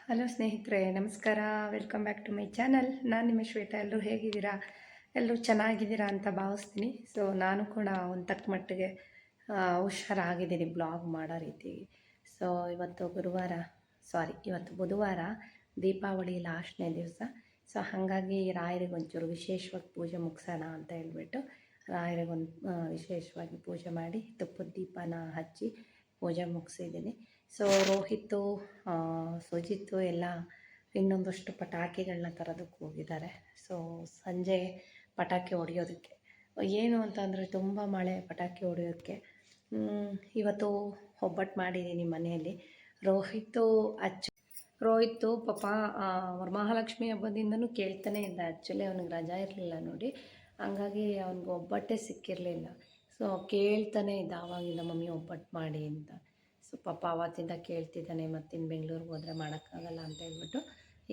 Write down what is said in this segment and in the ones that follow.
Hello ಸ್ನೇಹಿತರೆ, ನಮಸ್ಕಾರ. Welcome back to my channel. ನಾನು ನಿಮ್ಮ ಶ್ವೇತಾ. ಎಲ್ಲರೂ ಹೇಗಿದ್ದೀರಾ? ಎಲ್ಲರೂ ಚೆನ್ನಾಗಿದ್ದೀರಾ ಅಂತ ಭಾವಿಸ್ತೀನಿ. ಸೊ ನಾನು ಕೂಡ ಒಂದು ತಕ್ಕ ಮಟ್ಟಿಗೆ ಹುಷಾರಾಗಿದ್ದೀನಿ ಬ್ಲಾಗ್ ಮಾಡೋ ರೀತಿ. ಸೊ ಇವತ್ತು ಬುಧವಾರ, ದೀಪಾವಳಿ ಲಾಸ್ಟ್ನೇ ದಿವಸ. ಸೊ ಹಾಗಾಗಿ ರಾಯರಿಗೆ ಒಂಚೂರು ವಿಶೇಷವಾಗಿ ಪೂಜೆ ಮುಗಿಸೋಣ ಅಂತ ಹೇಳ್ಬಿಟ್ಟು ರಾಯರಿಗೊಂದು ವಿಶೇಷವಾಗಿ ಪೂಜೆ ಮಾಡಿ ತುಪ್ಪದ ದೀಪನ ಹಚ್ಚಿ ಪೂಜೆ ಮುಗಿಸಿದ್ದೀನಿ. ಸೊ ರೋಹಿತ್ತು, ಸುಜಿತ್ತು ಎಲ್ಲ ಇನ್ನೊಂದಷ್ಟು ಪಟಾಕಿಗಳನ್ನ ತರೋದಕ್ಕೆ ಹೋಗಿದ್ದಾರೆ. ಸೊ ಸಂಜೆ ಪಟಾಕಿ ಹೊಡೆಯೋದಕ್ಕೆ ಏನು ಅಂತಂದರೆ ತುಂಬ ಮಳೆ, ಪಟಾಕಿ ಹೊಡೆಯೋದಕ್ಕೆ. ಇವತ್ತು ಒಬ್ಬಟ್ಟು ಮಾಡಿದ್ದೀನಿ ಮನೆಯಲ್ಲಿ. ರೋಹಿತ್ತು ಪಾಪ ವರಮಹಾಲಕ್ಷ್ಮಿ ಹಬ್ಬದಿಂದನೂ ಕೇಳ್ತಾನೆ ಇದ್ದ. ಆ್ಯಕ್ಚುಲಿ ಅವ್ನಿಗೆ ರಜಾ ಇರಲಿಲ್ಲ ನೋಡಿ, ಹಂಗಾಗಿ ಅವ್ನಿಗೆ ಒಬ್ಬಟ್ಟೇ ಸಿಕ್ಕಿರಲಿಲ್ಲ. ಸೊ ಕೇಳ್ತಾನೆ ಇದ್ದ ಆವಾಗಿಂದ, ಮಮ್ಮಿ ಒಬ್ಬಟ್ಟು ಮಾಡಿ ಅಂತ. ಸೊ ಪಾಪ ಆವತ್ತಿಂದ ಕೇಳ್ತಿದ್ದಾನೆ. ಮತ್ತಿನ್ನು ಬೆಂಗಳೂರಿಗೆ ಹೋದರೆ ಮಾಡೋಕ್ಕಾಗಲ್ಲ ಅಂತ ಹೇಳ್ಬಿಟ್ಟು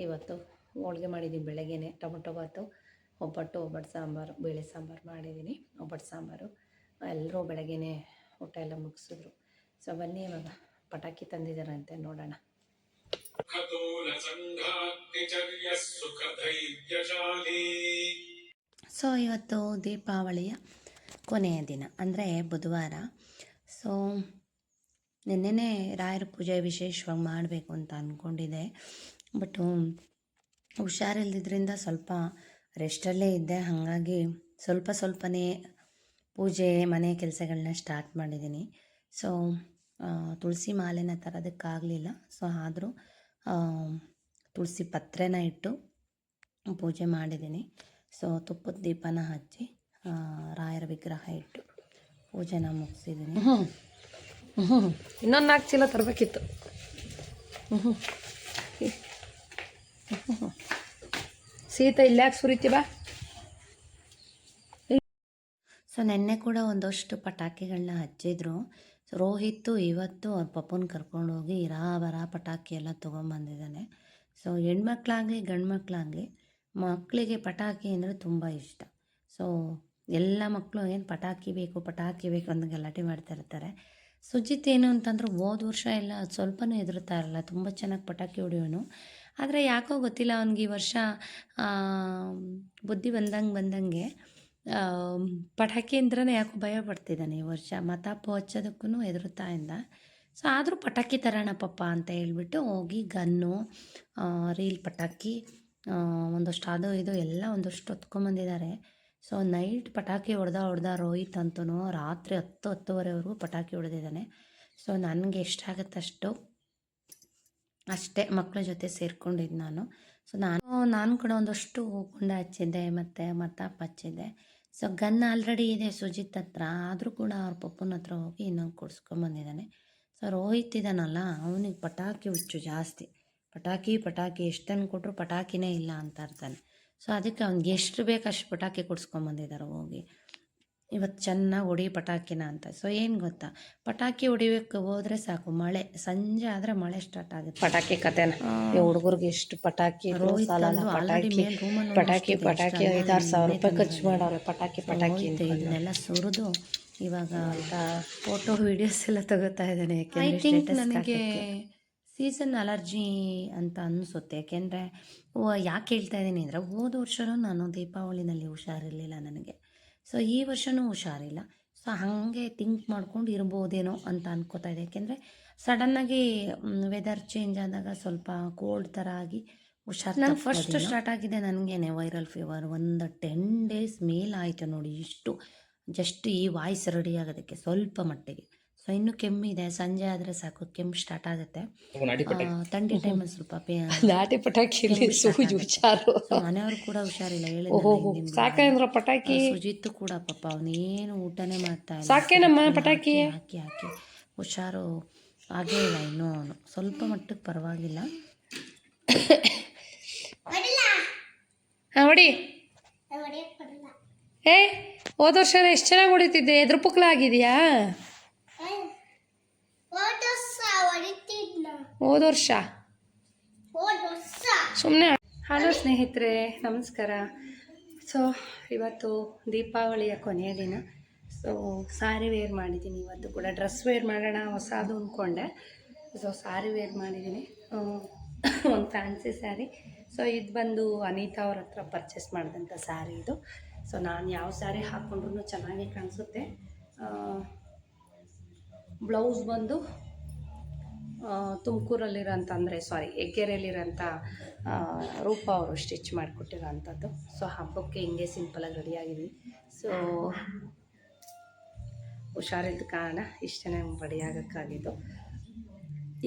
ಇವತ್ತು ಹೋಳಿಗೆ ಮಾಡಿದ್ದೀನಿ. ಬೆಳಗ್ಗೆನೆ ಟೊಮೊಟೊ ಬಾತು, ಒಬ್ಬಟ್ಟು ಸಾಂಬಾರು, ಬೇಳೆ ಸಾಂಬಾರು ಮಾಡಿದ್ದೀನಿ. ಒಬ್ಬಟ್ಟು ಸಾಂಬಾರು ಎಲ್ಲರೂ ಬೆಳಗ್ಗೆನೆ ಊಟ ಎಲ್ಲ ಮುಗಿಸಿದ್ರು. ಸೊ ಬನ್ನಿ ಇವಾಗ ಪಟಾಕಿ ತಂದಿದ್ದಾರಂತೆ, ನೋಡೋಣ. ಸೊ ಇವತ್ತು ದೀಪಾವಳಿಯ ಕೊನೆಯ ದಿನ ಅಂದರೆ ಬುಧವಾರ. ಸೊ ನಿನ್ನೆನೇ ರಾಯರ ಪೂಜೆ ವಿಶೇಷವಾಗಿ ಮಾಡಬೇಕು ಅಂತ ಅಂದ್ಕೊಂಡಿದ್ದೆ. ಬಟ್ಟು ಹುಷಾರಿಲ್ಲದ್ರಿಂದ ಸ್ವಲ್ಪ ರೆಸ್ಟಲ್ಲೇ ಇದ್ದೆ. ಹಾಗಾಗಿ ಸ್ವಲ್ಪನೇ ಪೂಜೆ ಮನೆ ಕೆಲಸಗಳನ್ನ ಸ್ಟಾರ್ಟ್ ಮಾಡಿದ್ದೀನಿ. ಸೊ ತುಳಸಿ ಮಾಲೆನ ತರೋದಕ್ಕಾಗಲಿಲ್ಲ. ಸೊ ಆದರೂ ತುಳಸಿ ಪತ್ರೆನ ಇಟ್ಟು ಪೂಜೆ ಮಾಡಿದ್ದೀನಿ. ಸೊ ತುಪ್ಪದ ದೀಪನ ಹಚ್ಚಿ ರಾಯರ ವಿಗ್ರಹ ಇಟ್ಟು ಪೂಜೆನ ಮುಗಿಸಿದ್ದೀನಿ. ಇನ್ನೊಂದು 4 ಚೀಲ ತರಬೇಕಿತ್ತು. ಸೀತಾ ಇಲ್ಲಾಕೆ ಸುರಿತಿ ಬಾ. ಸೊ ನೆನ್ನೆ ಕೂಡ ಒಂದಷ್ಟು ಪಟಾಕಿಗಳನ್ನ ಹಚ್ಚಿದ್ರು. ರೋಹಿತ್ತು ಇವತ್ತು ಅವ್ರ ಪಪ್ಪನ ಕರ್ಕೊಂಡೋಗಿ ಬರ ಪಟಾಕಿ ಎಲ್ಲ ತೊಗೊಂಬಂದಿದ್ದಾನೆ. ಸೊ ಹೆಣ್ಮಕ್ಳಾಗಲಿ ಗಂಡು ಮಕ್ಕಳಾಗಲಿ ಮಕ್ಕಳಿಗೆ ಪಟಾಕಿ ಅಂದರೆ ತುಂಬ ಇಷ್ಟ. ಸೊ ಎಲ್ಲ ಮಕ್ಕಳು ಏನು ಪಟಾಕಿ ಬೇಕು ಅಂತ ಗಲಾಟೆ ಮಾಡ್ತಾ ಇರ್ತಾರೆ. ಸುಜಿತ್ ಏನು ಅಂತಂದ್ರೆ ಹೋದ ವರ್ಷ ಎಲ್ಲ ಸ್ವಲ್ಪನೂ ಹೆದರ್ತಾ ಇರಲ್ಲ, ತುಂಬ ಚೆನ್ನಾಗಿ ಪಟಾಕಿ ಹೊಡೆಯೋನು. ಆದರೆ ಯಾಕೋ ಗೊತ್ತಿಲ್ಲ, ಅವ್ನಿಗೆ ಈ ವರ್ಷ ಬುದ್ಧಿ ಬಂದಂಗೆ ಪಟಾಕಿ ಅಂದ್ರೆ ಯಾಕೋ ಭಯ ಪಡ್ತಿದ್ದಾನೆ ಈ ವರ್ಷ. ಮತಾಪು ಹಚ್ಚೋದಕ್ಕೂ ಹೆದರುತ್ತಾ ಇದ್ದ. ಸೊ ಆದರೂ ಪಟಾಕಿ ತರೋಣ ಪಪ್ಪ ಅಂತ ಹೇಳ್ಬಿಟ್ಟು ಹೋಗಿ ಗನ್ನು, ರೀಲ್ ಪಟಾಕಿ, ಒಂದಷ್ಟು ಅದು ಇದು ಎಲ್ಲ ಒಂದಷ್ಟು ಹೊತ್ಕೊಂಬಂದಿದ್ದಾರೆ. ಸೊ ನೈಟ್ ಪಟಾಕಿ ಹೊಡೆದ ರೋಹಿತ್ ಅಂತೂ ರಾತ್ರಿ 10-10:30ವರೆಗೂ ಪಟಾಕಿ ಹೊಡೆದಿದ್ದಾನೆ. ಸೊ ನನಗೆ ಎಷ್ಟಾಗತ್ತಷ್ಟು ಅಷ್ಟೇ ಮಕ್ಕಳ ಜೊತೆ ಸೇರ್ಕೊಂಡಿದ್ದು ನಾನು. ಸೊ ನಾನು ಕೂಡ ಒಂದಷ್ಟು ಗುಂಡ ಹಚ್ಚಿದ್ದೆ ಮತ್ತು ಮತಾಪ್ ಹಚ್ಚಿದ್ದೆ. ಸೊ ಗನ್ ಆಲ್ರೆಡಿ ಇದೆ ಸುಜಿತ್ ಹತ್ರ, ಆದರೂ ಕೂಡ ಅವ್ರ ಪಪ್ಪನ ಹತ್ರ ಹೋಗಿ ಇನ್ನೊಂದು ಕೊಡಿಸ್ಕೊಂಬಂದಿದ್ದಾನೆ. ಸೊ ರೋಹಿತ್ ಇದ್ದಾನಲ್ಲ, ಅವನಿಗೆ ಪಟಾಕಿ ಹುಚ್ಚು ಜಾಸ್ತಿ. ಪಟಾಕಿ ಎಷ್ಟನ್ನು ಕೊಟ್ಟರು ಪಟಾಕಿನೇ ಇಲ್ಲ ಅಂತ ಇರ್ತಾನೆ. ಸೊ ಅದಕ್ಕೆ ಅವ್ನಿಗೆ ಎಷ್ಟು ಬೇಕು ಅಷ್ಟು ಪಟಾಕಿ ಕೊಡಿಸ್ಕೊಂಬಂದಿದ್ದಾರೆ ಹೋಗಿ. ಇವತ್ತು ಚೆನ್ನಾಗಿ ಹೊಡಿ ಪಟಾಕಿನ ಅಂತ. ಸೊ ಏನು ಗೊತ್ತಾ, ಪಟಾಕಿ ಹೊಡಿಬೇಕು ಹೋದರೆ ಸಾಕು, ಮಳೆ ಸಂಜೆ ಆದರೆ ಮಳೆ ಸ್ಟಾರ್ಟ್ ಆಗುತ್ತೆ. ಪಟಾಕಿ ಕತೆನ ಹುಡುಗರಿಗೆ ಎಷ್ಟು ಪಟಾಕಿ ಪಟಾಕಿ 5-6 ಸಾವಿರ ರೂಪಾಯಿ ಖರ್ಚು ಮಾಡೋರು ಪಟಾಕಿ ಇದನ್ನೆಲ್ಲ ಸುರಿದು ಇವಾಗ ಫೋಟೋ ವೀಡಿಯೋಸ್ ಎಲ್ಲ ತಗೋತಾ ಇದ್ದಾನೆ. ಐ ಥಿಂಕ್ ನನಗೆ ಸೀಸನ್ ಅಲರ್ಜಿ ಅಂತ ಅನಿಸುತ್ತೆ. ಯಾಕೆಂದರೆ ಯಾಕೆ ಹೇಳ್ತಾ ಇದ್ದೀನಿ ಅಂದರೆ, ಹೋದ ವರ್ಷವೂ ನಾನು ದೀಪಾವಳಿನಲ್ಲಿ ಹುಷಾರಿರಲಿಲ್ಲ ನನಗೆ. ಸೊ ಈ ವರ್ಷವೂ ಹುಷಾರಿಲ್ಲ. ಸೊ ಹಾಗೆ ಥಿಂಕ್ ಮಾಡ್ಕೊಂಡು ಇರ್ಬೋದೇನೋ ಅಂತ ಅನ್ಕೋತಾ ಇದೆ. ಯಾಕೆಂದರೆ ಸಡನ್ನಾಗಿ ವೆದರ್ ಚೇಂಜ್ ಆದಾಗ ಸ್ವಲ್ಪ ಕೋಲ್ಡ್ ಥರ ಆಗಿ ಹುಷಾರು. ನಾನು ಫಸ್ಟ್ ಸ್ಟಾರ್ಟ್ ಆಗಿದೆ ನನಗೇನೆ ವೈರಲ್ ಫೀವರ್. ಒಂದು 10 days ಮೇಲಾಯಿತು ನೋಡಿ. ಇಷ್ಟು ಜಸ್ಟ್ ಈ ವಾಯ್ಸ್ ರೆಡಿ ಆಗೋದಕ್ಕೆ ಸ್ವಲ್ಪ ಮಟ್ಟಿಗೆ. ಸೊ ಇನ್ನೂ ಕೆಮ್ಮಿದೆ, ಸಂಜೆ ಆದರೆ ಸಾಕು ಕೆಮ್ಮು ಸ್ಟಾರ್ಟ್ ಆಗುತ್ತೆ. ಥಂಡಿ ಟೈಮಲ್ಲಿ ಸ್ವಲ್ಪ ನಾಟಿ ಪಟಾಕಿ ಮನೆಯವರು ಕೂಡ ಹುಷಾರಿಲ್ಲ, ಹೇಳಿದ್ರೆ ಪಟಾಕಿ. ಸುಜಿತ್ತು ಕೂಡ ಪಾಪ ಅವನೇನು ಊಟನೇ ಮಾಡ್ತಾ ಇಲ್ಲ. ಪಟಾಕಿ ಹಾಕಿ ಹುಷಾರು ಆಗೇ ಇಲ್ಲ ಇನ್ನೂ. ಅವನು ಸ್ವಲ್ಪ ಮಟ್ಟಕ್ಕೆ ಪರವಾಗಿಲ್ಲ. ಹೊಡಿ ಹೋದ ವರ್ಷ ಎಷ್ಟು ಚೆನ್ನಾಗಿ ಹೊಡಿತಿದ್ದೆ, ಎದುರು ಪುಕ್ಲ ಆಗಿದೆಯಾ? ಹೋದ ವರ್ಷ ಸುಮ್ಮನೆ. ಹಲೋ ಸ್ನೇಹಿತರೆ, ನಮಸ್ಕಾರ. ಸೊ ಇವತ್ತು ದೀಪಾವಳಿಯ ಕೊನೆಯ ದಿನ. ಸೊ ಸಾರಿ ವೇರ್ ಮಾಡಿದ್ದೀನಿ. ಇವತ್ತು ಕೂಡ ಡ್ರೆಸ್ ವೇರ್ ಮಾಡೋಣ ಹೊಸದು ಅಂದ್ಕೊಂಡೆ. ಸೊ ಸಾರಿ ವೇರ್ ಮಾಡಿದ್ದೀನಿ. ಒಂದು ಫ್ಯಾನ್ಸಿ ಸ್ಯಾರಿ. ಸೊ ಇದು ಬಂದು ಅನಿತಾ ಅವ್ರ ಹತ್ರ ಪರ್ಚೇಸ್ ಮಾಡಿದಂಥ ಸ್ಯಾರಿ ಇದು. ಸೊ ನಾನು ಯಾವ ಸ್ಯಾರಿ ಹಾಕ್ಕೊಂಡ್ರೂ ಚೆನ್ನಾಗಿ ಕಾಣಿಸುತ್ತೆ. ಬ್ಲೌಸ್ ಬಂದು ತುಮಕೂರಲ್ಲಿರೋಂಥ ಅಂದರೆ ಹೆಗ್ಗೆರೆಯಲ್ಲಿರೋಂಥ ರೂಪ ಅವರು ಸ್ಟಿಚ್ ಮಾಡಿಕೊಟ್ಟಿರೋ ಅಂಥದ್ದು. ಸೊ ಹಬ್ಬಕ್ಕೆ ಹಿಂಗೆ ಸಿಂಪಲಾಗಿ ರೆಡಿಯಾಗಿದ್ವಿ. ಸೊ ಹುಷಾರಿದ್ದ ಕಾರಣ ಇಷ್ಟೇ ರೆಡಿ ಆಗೋಕ್ಕಾಗಿದ್ದು.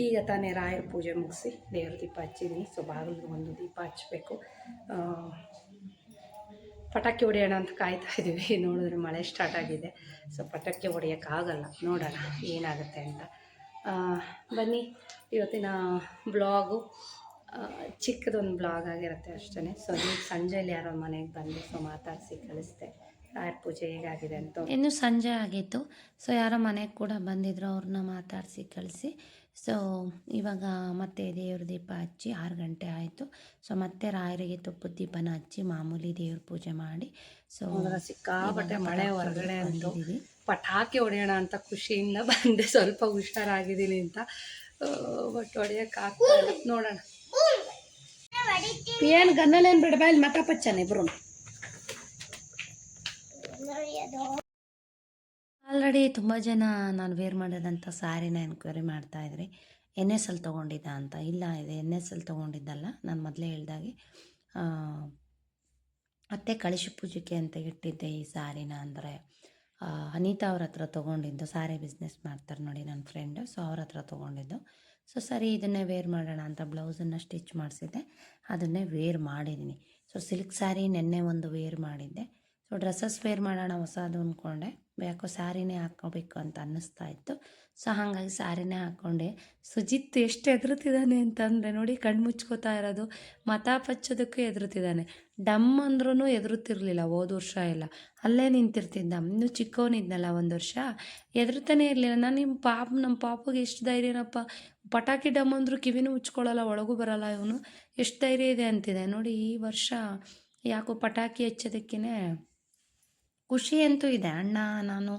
ಈಗ ತಾನೇ ರಾಯರ ಪೂಜೆ ಮುಗಿಸಿ ದೇವ್ರ ದೀಪ ಹಚ್ಚಿದ್ದೀನಿ. ಸೊ ಬಾಗಿಲಿಗೆ ಒಂದು ದೀಪ ಹಚ್ಚಬೇಕು. ಪಟಾಕಿ ಹೊಡೆಯೋಣ ಅಂತ ಕಾಯ್ತಾ ಇದ್ದೀವಿ. ನೋಡಿದ್ರೆ ಮಳೆ ಸ್ಟಾರ್ಟ್ ಆಗಿದೆ. ಸೊ ಪಟಾಕಿ ಹೊಡೆಯೋಕ್ಕಾಗಲ್ಲ, ನೋಡೋಣ ಏನಾಗುತ್ತೆ ಅಂತ. ಬನ್ನಿ, ಇವತ್ತಿನ ಬ್ಲಾಗು ಚಿಕ್ಕದೊಂದು ಬ್ಲಾಗ್ ಆಗಿರುತ್ತೆ ಅಷ್ಟೇ. ಸೊ ಈಗ ಸಂಜೆಯಲ್ಲಿ ಯಾರೋ ಮನೆಗೆ ಬಂದು ಸೊ ಮಾತಾಡಿಸಿ ಕಳಿಸ್ದೆ ರಾಯರ ಪೂಜೆ ಹೇಗಾಗಿದೆ ಅಂತ. ಇನ್ನು ಸಂಜೆ ಆಗಿತ್ತು. ಸೊ ಯಾರೋ ಮನೆಗೆ ಕೂಡ ಬಂದಿದ್ರು, ಅವ್ರನ್ನ ಮಾತಾಡಿಸಿ ಕಳಿಸಿ. ಸೊ ಇವಾಗ ಮತ್ತೆ ದೇವ್ರ ದೀಪ ಹಚ್ಚಿ 6 ಗಂಟೆ ಆಯಿತು. ಸೊ ಮತ್ತೆ ರಾಯರಿಗೆ ತುಪ್ಪದ ದೀಪನ ಹಚ್ಚಿ ಮಾಮೂಲಿ ದೇವ್ರ ಪೂಜೆ ಮಾಡಿ. ಸೊ ಸಿಕ್ಕಾಪಟ್ಟೆ ಮಳೆ ಹೊರಗಡೆ ಅಂತಿದ್ದೀವಿ. ಪಟಾಕಿ ಹೊಡೆಯೋಣ ಅಂತ ಖುಷಿಯಿಂದ ಬಂದೆ, ಸ್ವಲ್ಪ ಹುಷಾರಾಗಿದ್ದೀನಿ ಅಂತ. ಬಟ್ ಹೊಡೆಯೋಕ್ಕಾಗ್ತದೆ, ನೋಡೋಣ. ಏನು ಗನ್ನಲ್ಲೇನು ಬಿಡಬಾ, ಇಲ್ಲಿ ಮತ ಪಚ್ಚನೆ ಇಬ್ರು. ಆಲ್ರೆಡಿ ತುಂಬ ಜನ ನಾನು ವೇರ್ ಮಾಡಿರೋಂಥ ಸ್ಯಾರಿನ ಎನ್ಕ್ವೈರಿ ಮಾಡ್ತಾಯಿದ್ರಿ, NS ಅಲ್ಲಿ ತೊಗೊಂಡಿದ್ದ ಅಂತ. ಇಲ್ಲ, ಇದೆ NS ಅಲ್ಲಿ ತೊಗೊಂಡಿದ್ದಲ್ಲ. ನಾನು ಮೊದಲೇ ಹೇಳ್ದಾಗೆ ಅತ್ತೆ ಕಳಶ ಪೂಜೆಗೆ ಅಂತ ಇಟ್ಟಿದ್ದೆ ಈ ಸ್ಯಾರಿನ. ಅಂದರೆ ಅನಿತಾ ಅವ್ರ ಹತ್ರ ತೊಗೊಂಡಿದ್ದು, ಸ್ಯಾರಿ ಬಿಸ್ನೆಸ್ ಮಾಡ್ತಾರೆ ನೋಡಿ ನನ್ನ ಫ್ರೆಂಡು. ಸೊ ಅವ್ರ ಹತ್ರ ತೊಗೊಂಡಿದ್ದು. ಸೊ ಸರಿ ಇದನ್ನೇ ವೇರ್ ಮಾಡೋಣ ಅಂತ ಬ್ಲೌಸನ್ನು ಸ್ಟಿಚ್ ಮಾಡಿಸಿದ್ದೆ, ಅದನ್ನೇ ವೇರ್ ಮಾಡಿದ್ದೀನಿ. ಸೊ ಸಿಲ್ಕ್ ಸ್ಯಾರಿ ನೆನ್ನೆ ಒಂದು ವೇರ್ ಮಾಡಿದ್ದೆ. ಸೊ ಡ್ರೆಸ್ಸಸ್ ವೇರ್ ಮಾಡೋಣ ಹೊಸದು ಅಂದ್ಕೊಂಡೆ, ಯಾಕೋ ಸ್ಯಾರಿನೇ ಹಾಕ್ಕೋಬೇಕು ಅಂತ ಅನ್ನಿಸ್ತಾ ಇತ್ತು. ಸೊ ಹಾಗಾಗಿ ಸ್ಯಾರಿನೇ ಹಾಕ್ಕೊಂಡೆ. ಸುಜಿತ್ ಎಷ್ಟು ಎದುರುತ್ತಿದ್ದಾನೆ ಅಂತಂದರೆ ನೋಡಿ, ಕಣ್ಣು ಮುಚ್ಕೋತಾ ಇರೋದು, ಮತ ಪಚ್ಚೋದಕ್ಕೂ ಎದುರುತ್ತಿದ್ದಾನೆ. ಡಮ್ ಅಂದ್ರೂ ಎದುರುತ್ತಿರಲಿಲ್ಲ ಹೋದ ವರ್ಷ ಎಲ್ಲ, ಅಲ್ಲೇ ನಿಂತಿರ್ತಿದ್ದ. ಇನ್ನೂ ಚಿಕ್ಕವನಿದ್ನಲ್ಲ 1 ವರ್ಷ, ಎದುರುತ್ತಾನೆ ಇರಲಿಲ್ಲ. ನಾನು ನಮ್ಮ ಪಾಪುಗೆ ಎಷ್ಟು ಧೈರ್ಯನಪ್ಪ, ಪಟಾಕಿ ಡಮ್ ಅಂದರೂ ಕಿವಿನೂ ಮುಚ್ಕೊಳ್ಳಲ್ಲ, ಒಳಗೂ ಬರಲ್ಲ ಇವನು, ಎಷ್ಟು ಧೈರ್ಯ ಇದೆ ಅಂತಿದೆ ನೋಡಿ. ಈ ವರ್ಷ ಯಾಕೋ ಪಟಾಕಿ ಹಚ್ಚೋದಕ್ಕೇ ಖುಷಿ ಅಂತೂ ಇದೆ. ಅಣ್ಣ ನಾನು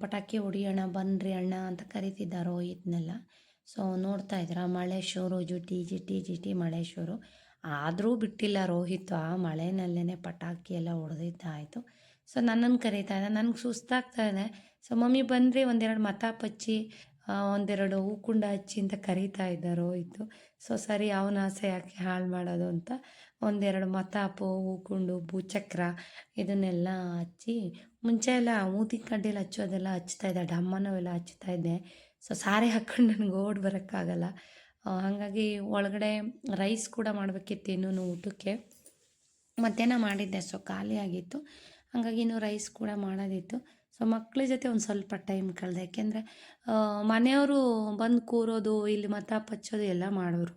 ಪಟಾಕಿ ಹೊಡಿಯೋಣ ಬನ್ನಿರಿ ಅಣ್ಣ ಅಂತ ಕರಿತಿದ್ದ ರೋಹಿತ್ನೆಲ್ಲ. ಸೊ ನೋಡ್ತಾ ಇದ್ದೀರಾ, ಮಳೆ ಶೋರು, ಜಿಟಿ ಜಿಟಿ ಜಿಟಿ ಮಳೆ ಶೋರು. ಆದರೂ ಬಿಟ್ಟಿಲ್ಲ ರೋಹಿತ್, ಆ ಮಳೆನಲ್ಲೇ ಪಟಾಕಿ ಎಲ್ಲ ಹೊಡೆದಿದ್ದಾಯಿತು. ಸೊ ನನ್ನನ್ನು ಕರೀತಾ ಇದೆ, ನನಗೆ ಸುಸ್ತಾಗ್ತಾ ಇದೆ. ಸೊ ಮಮ್ಮಿ ಬನ್ನಿರಿ, 1-2 ಮತ ಪಚ್ಚಿ 1-2 ಹೂಕುಂಡ ಹಚ್ಚಿ ಅಂತ ಕರೀತಾ ಇದ್ದ ರೋಹಿತ್ತು. ಸೊ ಸರಿ, ಅವನ ಆಸೆ ಯಾಕೆ ಹಾಳು ಮಾಡೋದು ಅಂತ 1-2 ಮತಾಪು, ಹೂಕುಂಡು, ಭೂಚಕ್ರ ಇದನ್ನೆಲ್ಲ ಹಚ್ಚಿ, ಮುಂಚೆ ಎಲ್ಲ ಊದಿ ಕಡ್ಡಿಯಲ್ಲಿ ಹಚ್ಚೋದೆಲ್ಲ ಹಚ್ತಾಯಿದ್ದೆ, ಡಮ್ಮನೂ ಎಲ್ಲ ಹಚ್ತಾಯಿದ್ದೆ. ಸೊ ಸಾರಿ ಹಾಕ್ಕೊಂಡು ನನಗೆ ಓಡಿ ಬರೋಕ್ಕಾಗಲ್ಲ. ಹಾಗಾಗಿ ಒಳಗಡೆ ರೈಸ್ ಕೂಡ ಮಾಡಬೇಕಿತ್ತು ಇನ್ನೂ ಊಟಕ್ಕೆ. ಮಧ್ಯಾಹ್ನ ಮಾಡಿದ್ದೆ, ಸೊ ಖಾಲಿ ಆಗಿತ್ತು. ಹಾಗಾಗಿ ಇನ್ನೂ ರೈಸ್ ಕೂಡ ಮಾಡೋದಿತ್ತು. ಸೊ ಮಕ್ಕಳ ಜೊತೆ ಒಂದು ಸ್ವಲ್ಪ ಟೈಮ್ ಕಳೆದೆ. ಯಾಕೆಂದರೆ ಮನೆಯವರು ಬಂದು ಕೂರೋದು, ಇಲ್ಲಿ ಮತ ಪಚ್ಚೋದು ಎಲ್ಲ ಮಾಡೋರು.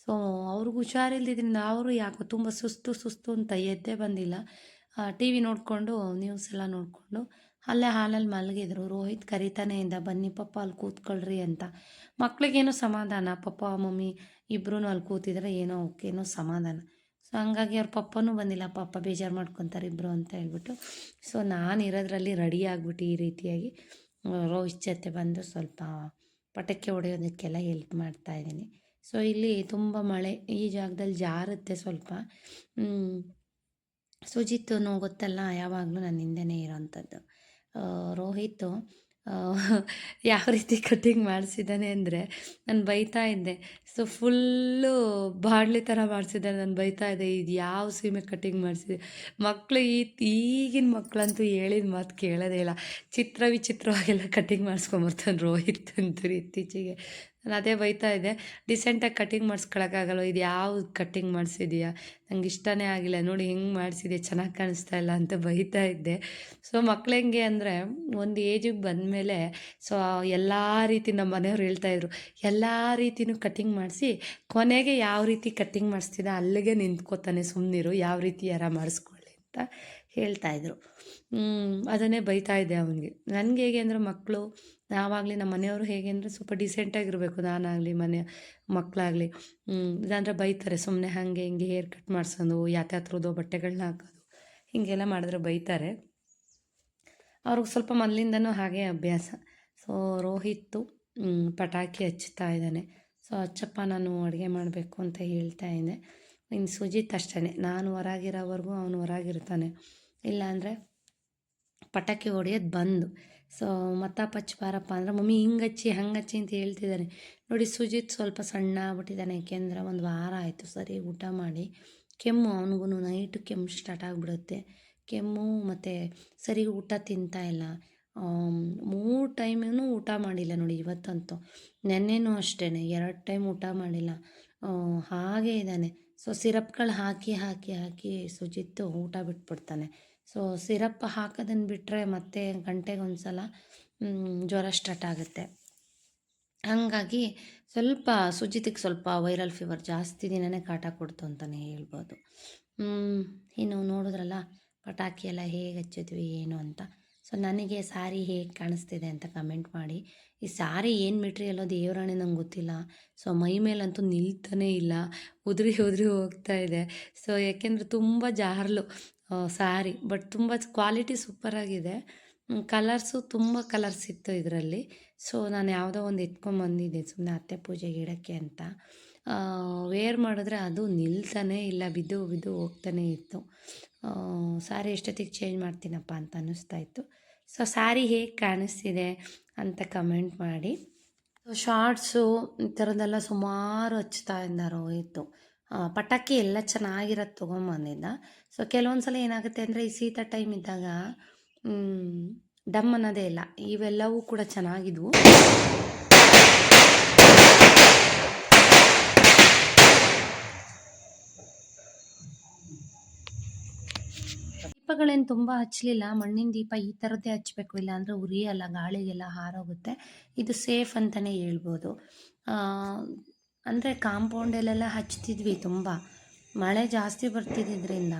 ಸೊ ಅವ್ರಿಗೆ ಹುಷಾರಿಲ್ದಿದ್ರಿಂದ ಅವರು ಯಾಕೋ ತುಂಬ ಸುಸ್ತು ಅಂತ ಎದ್ದೇ ಬಂದಿಲ್ಲ. ಟಿ ವಿ ನೋಡಿಕೊಂಡು, ನ್ಯೂಸ್ ಎಲ್ಲ ನೋಡಿಕೊಂಡು ಅಲ್ಲೇ ಹಾಲಲ್ಲಿ ಮಲಗಿದ್ರು. ರೋಹಿತ್ ಕರಿತಾನೆ ಇದ್ದ, ಬನ್ನಿ ಪಪ್ಪ ಅಲ್ಲಿ ಕೂತ್ಕೊಳ್ರಿ ಅಂತ. ಮಕ್ಳಿಗೇನೋ ಸಮಾಧಾನ, ಪಪ್ಪ ಮಮ್ಮಿ ಇಬ್ಬರೂ ಅಲ್ಲಿ ಕೂತಿದ್ರೆ ಏನೋ ಏನೋ ಸಮಾಧಾನ. ಸೊ ಹಂಗಾಗಿ ಅವ್ರ ಪಪ್ಪನೂ ಬಂದಿಲ್ಲ, ಪಾಪ ಬೇಜಾರು ಮಾಡ್ಕೊತಾರೆ ಇಬ್ಬರು ಅಂತ ಹೇಳ್ಬಿಟ್ಟು. ಸೊ ನಾನು ಇರೋದ್ರಲ್ಲಿ ರೆಡಿ ಆಗಿಬಿಟ್ಟು ಈ ರೀತಿಯಾಗಿ ರೋಹಿತ್ ಜೊತೆ ಬಂದು ಸ್ವಲ್ಪ ಪಟಾಕಿ ಹೊಡೆಯೋದಕ್ಕೆಲ್ಲ ಹೆಲ್ಪ್ ಮಾಡ್ತಾಯಿದ್ದೀನಿ. ಸೊ ಇಲ್ಲಿ ತುಂಬ ಮಳೆ, ಈ ಜಾಗದಲ್ಲಿ ಜಾರುತ್ತೆ ಸ್ವಲ್ಪ. ಸುಜಿತ್ತು ಗೊತ್ತಲ್ಲ, ಯಾವಾಗಲೂ ನನ್ನ ಹಿಂದೆನೇ ಇರೋವಂಥದ್ದು. ರೋಹಿತ್ತು ಯಾವ ರೀತಿ ಕಟ್ಟಿಂಗ್ ಮಾಡಿಸಿದ್ದಾನೆ ಅಂದರೆ, ನಾನು ಬೈತಾ ಇದ್ದೆ. ಸೊ ಫುಲ್ಲು ಬಾಡ್ಲಿ ಥರ ಮಾಡಿಸಿದ್ದಾನೆ. ನಾನು ಬೈತಾ ಇದ್ದೆ, ಇದು ಯಾವ ಸೀಮೆ ಕಟ್ಟಿಂಗ್ ಮಾಡಿಸಿದೆ. ಮಕ್ಕಳು ಈಗಿನ ಮಕ್ಕಳಂತೂ ಹೇಳಿದ ಮಾತು ಕೇಳೋದೇ ಇಲ್ಲ. ವಿಚಿತ್ರವಾಗೆಲ್ಲ ಕಟ್ಟಿಂಗ್ ಮಾಡಿಸ್ಕೊಂಬರ್ತಾನೆ ರೋಹಿತ್ ಅಂತೂ ಇತ್ತೀಚೆಗೆ. ನಾನು ಅದೇ ಬೈತಾ ಇದ್ದೆ, ಡಿಸೆಂಟಾಗಿ ಕಟ್ಟಿಂಗ್ ಮಾಡಿಸ್ಕೊಳಕ್ಕಾಗಲ್ಲ, ಇದು ಯಾವ ಕಟ್ಟಿಂಗ್ ಮಾಡಿಸಿದೀಯಾ, ನಂಗೆ ಇಷ್ಟನೇ ಆಗಿಲ್ಲ, ನೋಡಿ ಹೆಂಗೆ ಮಾಡಿಸಿದೆ, ಚೆನ್ನಾಗಿ ಕಾಣಿಸ್ತಾ ಇಲ್ಲ ಅಂತ ಬೈತಾ ಇದ್ದೆ. ಸೊ ಮಕ್ಳು ಹೆಂಗೆ ಅಂದರೆ, ಒಂದು ಏಜಿಗೆ ಬಂದಮೇಲೆ ಸೊ ಎಲ್ಲ ರೀತಿ ನಮ್ಮ ಮನೆಯವ್ರು ಹೇಳ್ತಾಯಿದ್ರು, ಎಲ್ಲ ರೀತಿಯೂ ಕಟ್ಟಿಂಗ್ ಮಾಡಿಸಿ ಕೊನೆಗೆ ಯಾವ ರೀತಿ ಕಟ್ಟಿಂಗ್ ಮಾಡಿಸ್ತಿದ್ದ ಅಲ್ಲಿಗೆ ನಿಂತ್ಕೋತಾನೆ, ಸುಮ್ಮನಿರು, ಯಾವ ರೀತಿ ಯಾರ ಮಾಡಿಸ್ಕೊಳ್ಳಿ ಅಂತ ಹೇಳ್ತಾಯಿದ್ರು. ಅದನ್ನೇ ಬೈತಾ ಇದ್ದೆ ಅವನಿಗೆ. ನನಗೆ ಹೇಗೆ ಅಂದರೆ, ಮಕ್ಕಳು ನಾವಾಗಲಿ ನಮ್ಮ ಮನೆಯವರು ಹೇಗೆ ಅಂದರೆ ಸ್ವಲ್ಪ ಡಿಸೆಂಟಾಗಿರಬೇಕು, ನಾನಾಗಲಿ ಮಕ್ಕಳಾಗಲಿ. ಇಲ್ಲಾಂದರೆ ಬೈತಾರೆ, ಸುಮ್ಮನೆ ಹಾಗೆ ಹಿಂಗೆ ಹೇರ್ ಕಟ್ ಮಾಡಿಸೋದು, ಯಾತ್ಯಾತ್ರದ ಬಟ್ಟೆಗಳನ್ನ ಹಾಕೋದು, ಹೀಗೆಲ್ಲ ಮಾಡಿದ್ರೆ ಬೈತಾರೆ. ಅವ್ರಿಗೆ ಸ್ವಲ್ಪ ಮೊದಲಿಂದನೂ ಹಾಗೆ ಅಭ್ಯಾಸ. ಸೊ ರೋಹಿತ್ತು ಪಟಾಕಿ ಹಚ್ತಾ ಇದ್ದಾನೆ. ಸೊ ಅಚ್ಚಪ್ಪ ನಾನು ಅಡುಗೆ ಮಾಡಬೇಕು ಅಂತ ಹೇಳ್ತಾ ಇದ್ದೆ. ಇನ್ನು ಸುಜಿತ್ ಅಷ್ಟೇ, ನಾನು ಹೊರಗಿರೋವರೆಗೂ ಅವನು ಹೊರಗಿರ್ತಾನೆ, ಇಲ್ಲಾಂದರೆ ಪಟಾಕಿ ಹೊಡೆಯೋದು ಬಂದು. ಸೊ ಮತ್ತಪ್ಪ ಹಚ್ಚಿ ಬಾರಪ್ಪ ಅಂದ್ರೆ ಮಮ್ಮಿ ಹಿಂಗೆ ಹಚ್ಚಿ ಹಂಗೆ ಹಚ್ಚಿ ಅಂತ ಹೇಳ್ತಿದ್ದಾನೆ. ನೋಡಿ ಸುಜಿತ್ ಸ್ವಲ್ಪ ಸಣ್ಣ ಆಗ್ಬಿಟ್ಟಿದ್ದಾನೆ, ಏಕೆಂದರೆ ಒಂದು ವಾರ ಆಯಿತು ಸರಿ ಊಟ ಮಾಡಿ. ಕೆಮ್ಮು ಅವನಿಗೂ ನೈಟು ಕೆಮ್ಮು ಸ್ಟಾರ್ಟ್ ಆಗಿಬಿಡುತ್ತೆ. ಕೆಮ್ಮು ಮತ್ತು ಸರಿ ಊಟ ತಿಂತಾಯಿಲ್ಲ. 3 ಟೈಮೂ ಊಟ ಮಾಡಿಲ್ಲ ನೋಡಿ ಇವತ್ತಂತೂ. ನೆನ್ನೆನೂ ಅಷ್ಟೇ 2 ಟೈಮ್ ಊಟ ಮಾಡಿಲ್ಲ, ಹಾಗೇ ಇದ್ದಾನೆ. ಸೊ ಸಿರಪ್ಗಳು ಹಾಕಿ ಹಾಕಿ ಹಾಕಿ ಸುಜಿತ್ತು ಊಟ ಬಿಟ್ಬಿಡ್ತಾನೆ. ಸೊ ಸಿರಪ್ ಹಾಕೋದನ್ನು ಬಿಟ್ಟರೆ ಮತ್ತೆ ಗಂಟೆಗೊಂದು ಸಲ ಜ್ವರ ಸ್ಟಾರ್ಟ್ ಆಗುತ್ತೆ. ಹಾಗಾಗಿ ಸ್ವಲ್ಪ ಸುಜಿತಿಗೆ ಸ್ವಲ್ಪ ವೈರಲ್ ಫೀವರ್ ಜಾಸ್ತಿ ದಿನವೇ ಕಾಟ ಕೊಡ್ತು ಅಂತಲೇ ಹೇಳ್ಬೋದು. ಇನ್ನು ನೋಡಿದ್ರಲ್ಲ ಪಟಾಕಿ ಎಲ್ಲ ಹೇಗೆ ಹಚ್ಚಿದ್ವಿ ಏನು ಅಂತ. ಸೊ ನನಗೆ ಸಾರಿ ಹೇಗೆ ಕಾಣಿಸ್ತಿದೆ ಅಂತ ಕಮೆಂಟ್ ಮಾಡಿ. ಈ ಸಾರಿ ಏನು ಮೆಟೀರಿಯಲ್ಲೋ ದೇವರಾಣೆ ನಂಗೆ ಗೊತ್ತಿಲ್ಲ. ಸೊ ಮೈ ಮೇಲಂತೂ ನಿಲ್ತಾನೇ ಇಲ್ಲ, ಉದುರಿ ಉದುರಿ ಹೋಗ್ತಾ ಇದೆ. ಸೊ ಯಾಕೆಂದರೆ ತುಂಬ ಜಾರ್ಲು ಸಾರಿ, ಬಟ್ ತುಂಬ ಕ್ವಾಲಿಟಿ ಸೂಪರಾಗಿದೆ. ಕಲರ್ಸು ತುಂಬ ಕಲರ್ಸ್ ಇತ್ತು ಇದರಲ್ಲಿ. ಸೊ ನಾನು ಯಾವುದೋ ಒಂದು ಎತ್ಕೊಂಬಂದಿದ್ದೆ ಸುಮ್ಮನೆ ಅತ್ತೆ ಪೂಜೆಗೆ ಇಡೋಕ್ಕೆ ಅಂತ. ವೇರ್ ಮಾಡಿದ್ರೆ ಅದು ನಿಲ್ತಾನೇ ಇಲ್ಲ, ಬಿದ್ದು ಬಿದ್ದು ಹೋಗ್ತಾನೇ ಇತ್ತು. ಸ್ಯಾರಿ ಎಷ್ಟೊತ್ತಿಗೆ ಚೇಂಜ್ ಮಾಡ್ತೀನಪ್ಪ ಅಂತ ಅನ್ನಿಸ್ತಾ ಇತ್ತು. ಸೊ ಸ್ಯಾರಿ ಹೇಗೆ ಕಾಣಿಸ್ತಿದೆ ಅಂತ ಕಮೆಂಟ್ ಮಾಡಿ. ಶಾರ್ಟ್ಸು ಈ ಥರದ್ದೆಲ್ಲ ಸುಮಾರು ಹಚ್ತಾ ಇದ್ದಾರೋ ಇತ್ತು. ಪಟಾಕಿ ಎಲ್ಲ ಚೆನ್ನಾಗಿರೋದು ತೊಗೊಂಬಂದಿದ್ದ. ಸೊ ಕೆಲವೊಂದು ಸಲ ಏನಾಗುತ್ತೆ ಅಂದರೆ ಈ ಶೀತ ಟೈಮ್ ಇದ್ದಾಗ ಡಮ್ ಅನ್ನೋದೇ ಇಲ್ಲ. ಇವೆಲ್ಲವೂ ಕೂಡ ಚೆನ್ನಾಗಿದ್ವು. ದೀಪಗಳೇನು ತುಂಬ ಹಚ್ಚಲಿಲ್ಲ, ಮಣ್ಣಿನ ದೀಪ ಈ ಥರದ್ದೇ ಹಚ್ಚಬೇಕು, ಇಲ್ಲಾಂದರೆ ಉರಿಯಲ್ಲ, ಗಾಳಿಗೆಲ್ಲ ಹಾರೋಗುತ್ತೆ. ಇದು ಸೇಫ್ ಅಂತಲೇ ಹೇಳ್ಬೋದು. ಅಂದರೆ ಕಾಂಪೌಂಡಲ್ಲೆಲ್ಲ ಹಚ್ತಿದ್ವಿ ತುಂಬ. ಮಳೆ ಜಾಸ್ತಿ ಬರ್ತಿದ್ದರಿಂದ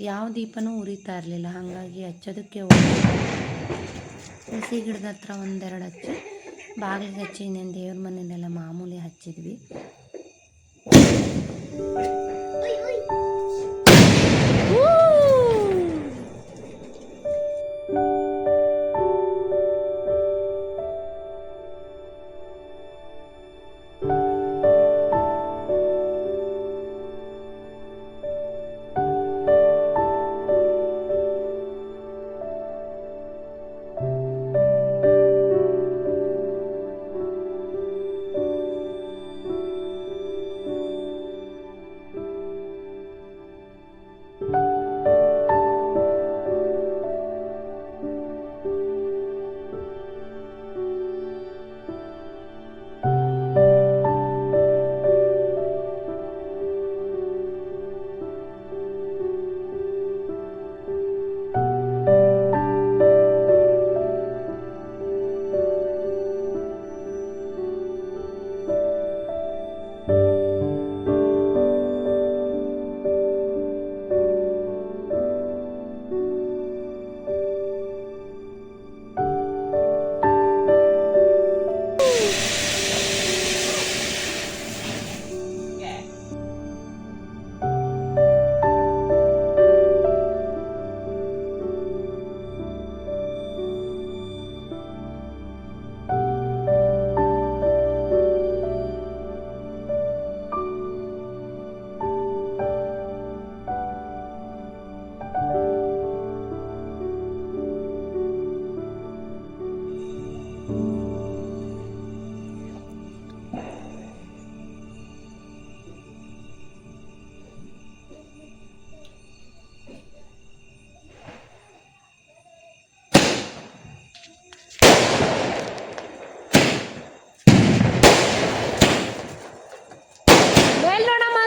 ಯಾವ ದೀಪನೂ ಉರಿತಾ ಇರಲಿಲ್ಲ, ಹಾಗಾಗಿ ಹಚ್ಚೋದಕ್ಕೆ ತುಳಸಿ ಗಿಡದ ಹತ್ರ 1-2 ಹಚ್ಚಿ, ಬಾಗಿಲಿಗೆ ಹಚ್ಚಿ, ಇನ್ನೇನು ದೇವ್ರ ಮನೆಯಲ್ಲೆಲ್ಲ ಮಾಮೂಲಿ ಹಚ್ಚಿದ್ವಿ.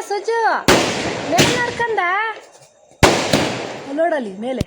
ಸುಜು ಮೇಲೆ ನೋಡ್ಕಂದ ನೋಡಲಿ ಮೇಲೆ.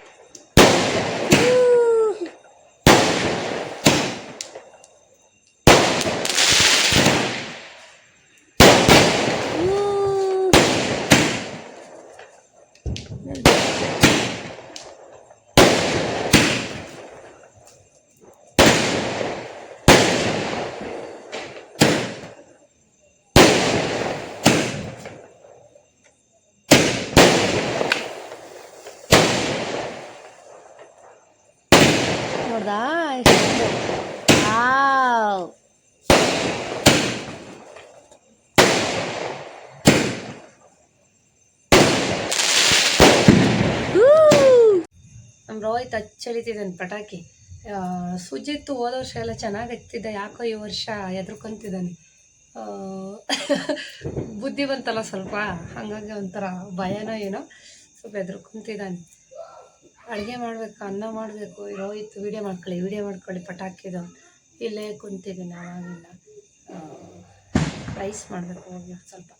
ರೋಹಿತ್ ಹಚ್ಚಳಿತಿದ್ದಾನೆ ಪಟಾಕಿ. ಸುಜಿತ್ ಹೋದ ವರ್ಷ ಎಲ್ಲ ಚೆನ್ನಾಗಿ ಹಚ್ತಿದ್ದ, ಯಾಕೋ ಈ ವರ್ಷ ಎದ್ರುಕೊಂತಿದ್ದಾನೆ. ಬುದ್ಧಿ ಬಂತಲ್ಲ ಸ್ವಲ್ಪ, ಹಾಗಾಗಿ ಒಂಥರ ಭಯನೋ ಏನೋ ಸ್ವಲ್ಪ ಎದ್ರುಕೊಂತಿದ್ದಾನೆ. ಅಡುಗೆ ಮಾಡಬೇಕು, ಅನ್ನ ಮಾಡಬೇಕು. ರೋಹಿತ್ ವೀಡಿಯೋ ಮಾಡ್ಕೊಳ್ಳಿ ಪಟಾಕಿದು. ಇಲ್ಲೇ ಕುಂತಿದ್ದೀನಿ ಆವಾಗಿಲ್ಲ. ರೈಸ್ ಮಾಡಬೇಕು ಹೋಗಿ ಸ್ವಲ್ಪ.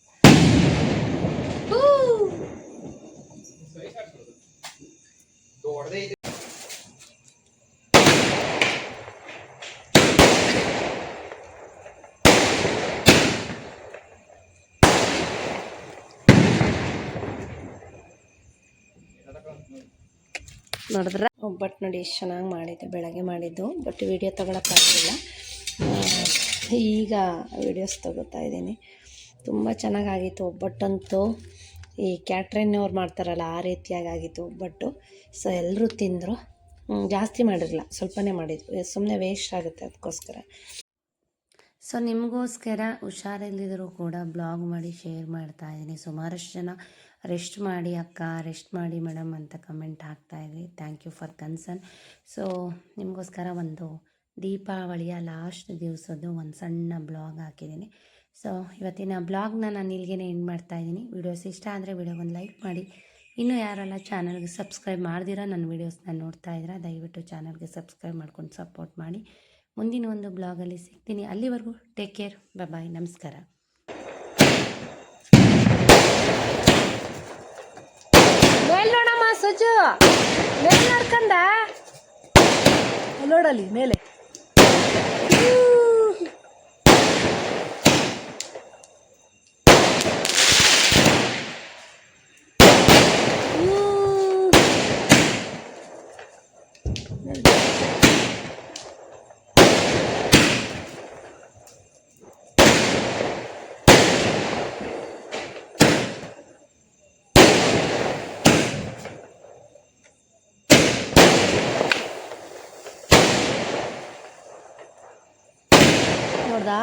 ನೋಡಿದ್ರೆ ಒಬ್ಬಟ್ಟು ನೋಡಿ ಎಷ್ಟು ಚೆನ್ನಾಗಿ ಮಾಡಿದ್ದೆ, ಬೆಳಗ್ಗೆ ಮಾಡಿದ್ದು. ಬಟ್ ವಿಡಿಯೋ ತೊಗೊಳಕ್ಕಾಗಲಿಲ್ಲ, ಈಗ ವಿಡಿಯೋಸ್ ತೊಗೋತಾ ಇದ್ದೀನಿ. ತುಂಬ ಚೆನ್ನಾಗಾಗಿತ್ತು ಒಬ್ಬಟ್ಟಂತೂ. ಈ ಕ್ಯಾಟ್ರಿನ್ನವ್ರು ಮಾಡ್ತಾರಲ್ಲ ಆ ರೀತಿಯಾಗಿ ಆಗಿತ್ತು ಒಬ್ಬಟ್ಟು. ಸೊ ಎಲ್ಲರೂ ತಿಂದರು. ಜಾಸ್ತಿ ಮಾಡಿರಲಿಲ್ಲ, ಸ್ವಲ್ಪನೇ ಮಾಡಿದ್ರು, ಸುಮ್ಮನೆ ವೇಸ್ಟ್ ಆಗುತ್ತೆ ಅದಕ್ಕೋಸ್ಕರ. ಸೊ ನಿಮಗೋಸ್ಕರ ಹುಷಾರಿಲ್ಲದಿದ್ದರೂ ಕೂಡ ಬ್ಲಾಗ್ ಮಾಡಿ ಶೇರ್ ಮಾಡ್ತಾ ಇದ್ದೀನಿ. ಸುಮಾರಷ್ಟು ಜನ ರೆಸ್ಟ್ ಮಾಡಿ ಅಕ್ಕ, ರೆಸ್ಟ್ ಮಾಡಿ ಮೇಡಮ್ ಅಂತ ಕಮೆಂಟ್ ಹಾಕ್ತಾಯಿದ್ರಿ. Thank you for concern. So ನಿಮಗೋಸ್ಕರ ಒಂದು ದೀಪಾವಳಿಯ ಲಾಸ್ಟ್ ದಿವಸದ್ದು ಒಂದು ಸಣ್ಣ ಬ್ಲಾಗ್ ಹಾಕಿದ್ದೀನಿ. ಸೊ ಇವತ್ತಿನ ಬ್ಲಾಗ್ನ ನಾನು ಇಲ್ಲಿಗೆ ಎಂಡ್ ಮಾಡ್ತಾಯಿದ್ದೀನಿ. ವೀಡಿಯೋಸ್ ಇಷ್ಟ ಆದರೆ ವಿಡಿಯೋಗೊಂದು ಲೈಕ್ ಮಾಡಿ. ಇನ್ನೂ ಯಾರೆಲ್ಲ ಚಾನಲ್ಗೆ ಸಬ್ಸ್ಕ್ರೈಬ್ ಮಾಡ್ದಿರಾ ನನ್ನ ವೀಡಿಯೋಸ್ನ ನೋಡ್ತಾ ಇದ್ದೀರಾ, ದಯವಿಟ್ಟು ಚಾನಲ್ಗೆ ಸಬ್ಸ್ಕ್ರೈಬ್ ಮಾಡ್ಕೊಂಡು ಸಪೋರ್ಟ್ ಮಾಡಿ. ಮುಂದಿನ ಒಂದು ಬ್ಲಾಗಲ್ಲಿ ಸಿಗ್ತೀನಿ. ಅಲ್ಲಿವರೆಗೂ ಟೇಕ್ ಕೇರ್, ಬಾಯ್, ನಮಸ್ಕಾರ. ಮೇಲ್ ನೋಡಮ್ಮ ಸುಜು, ಮೇಲ್ ನೋಡ್ಕಂಡ ನೋಡಲಿ ಮೇಲೆ. ನೋಡ್ದಾ?